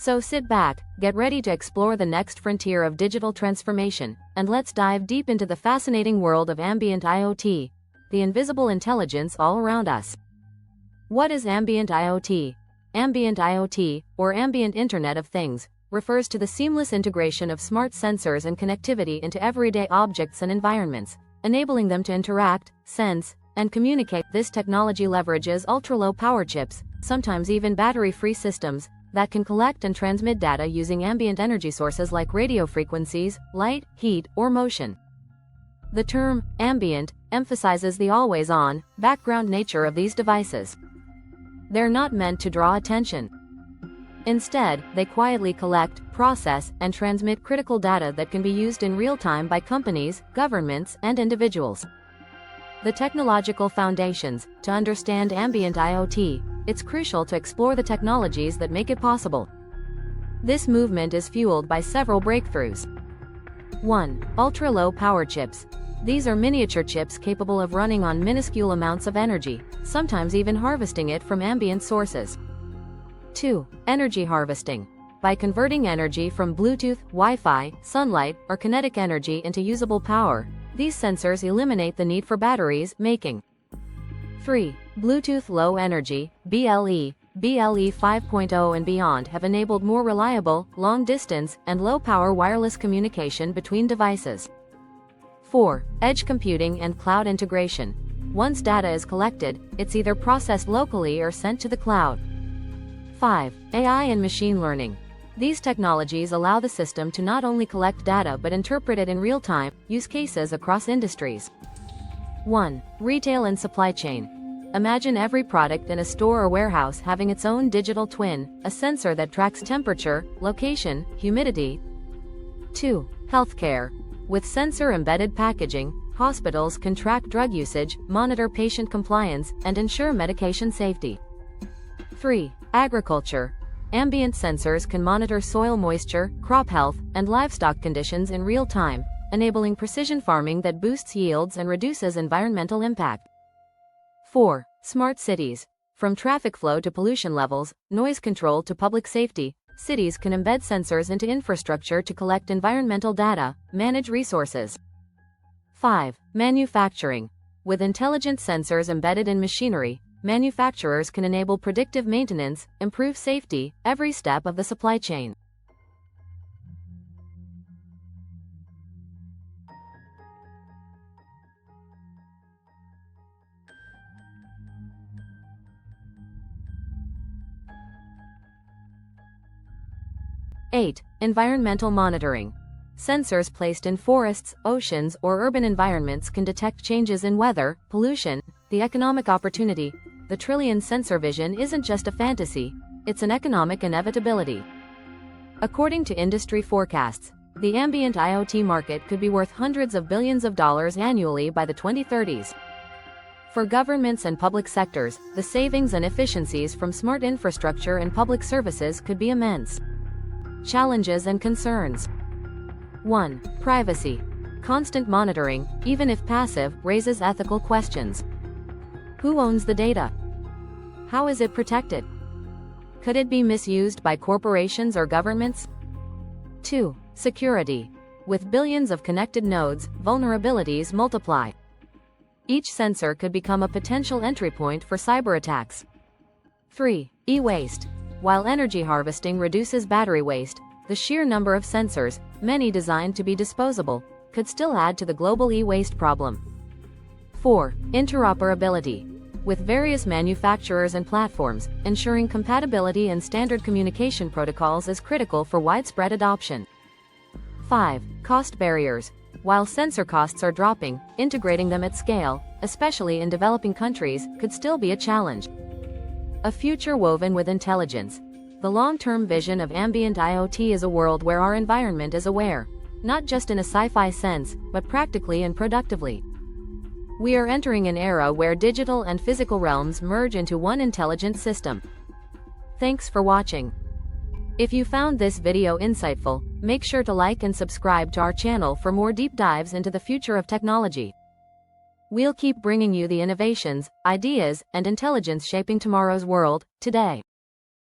So sit back, get ready to explore the next frontier of digital transformation, and let's dive deep into the fascinating world of ambient IoT, the invisible intelligence all around us. What is ambient IoT? Ambient IoT, or Ambient Internet of Things, refers to the seamless integration of smart sensors and connectivity into everyday objects and environments, enabling them to interact, sense, and communicate. This technology leverages ultra-low power chips, sometimes even battery-free systems, that can collect and transmit data using ambient energy sources like radio frequencies, light, heat, or motion. The term ambient emphasizes the always-on, background nature of these devices. They're not meant to draw attention. Instead, they quietly collect, process, and transmit critical data that can be used in real time by companies, governments, and individuals. The technological foundations. To understand ambient IoT, it's crucial to explore the technologies that make it possible. This movement is fueled by several breakthroughs. 1. Ultra-low power chips. These are miniature chips capable of running on minuscule amounts of energy, sometimes even harvesting it from ambient sources. 2. Energy harvesting. By converting energy from Bluetooth, Wi-Fi, sunlight, or kinetic energy into usable power, these sensors eliminate the need for batteries, making 3. Bluetooth Low Energy, BLE, BLE 5.0 and beyond have enabled more reliable, long-distance, and low-power wireless communication between devices. 4. Edge computing and cloud integration. Once data is collected, it's either processed locally or sent to the cloud. 5. AI and machine learning. These technologies allow the system to not only collect data but interpret it in real time, use cases across industries. 1. Retail and supply chain. Imagine every product in a store or warehouse having its own digital twin, a sensor that tracks temperature, location, humidity. 2. Healthcare. With sensor-embedded packaging, hospitals can track drug usage, monitor patient compliance, and ensure medication safety. 3. Agriculture. Ambient sensors can monitor soil moisture, crop health, and livestock conditions in real time, enabling precision farming that boosts yields and reduces environmental impact. 4. Smart cities. From traffic flow to pollution levels, noise control to public safety, cities can embed sensors into infrastructure to collect environmental data, manage resources. 5. Manufacturing. With intelligent sensors embedded in machinery, manufacturers can enable predictive maintenance, improve safety, every step of the supply chain. Eight. Environmental monitoring. Sensors placed in forests, oceans, or urban environments can detect changes in weather, pollution, the economic opportunity. The trillion sensor vision isn't just a fantasy, it's an economic inevitability. According to industry forecasts, the ambient IoT market could be worth hundreds of billions of dollars annually by the 2030s. For governments and public sectors, the savings and efficiencies from smart infrastructure and public services could be immense. Challenges and concerns. 1. Privacy. Constant monitoring, even if passive, raises ethical questions. Who owns the data? How is it protected? Could it be misused by corporations or governments? 2. Security. With billions of connected nodes, vulnerabilities multiply. Each sensor could become a potential entry point for cyber attacks. 3. E-waste. While energy harvesting reduces battery waste, the sheer number of sensors, many designed to be disposable, could still add to the global e-waste problem. 4. Interoperability. With various manufacturers and platforms, ensuring compatibility and standard communication protocols is critical for widespread adoption. 5. Cost barriers. While sensor costs are dropping, integrating them at scale, especially in developing countries, could still be a challenge. A future woven with intelligence. The long-term vision of ambient IoT is a world where our environment is aware, not just in a sci-fi sense, but practically and productively. We are entering an era where digital and physical realms merge into one intelligent system. Thanks for watching. If you found this video insightful, make sure to like and subscribe to our channel for more deep dives into the future of technology. We'll keep bringing you the innovations, ideas, and intelligence shaping tomorrow's world, today.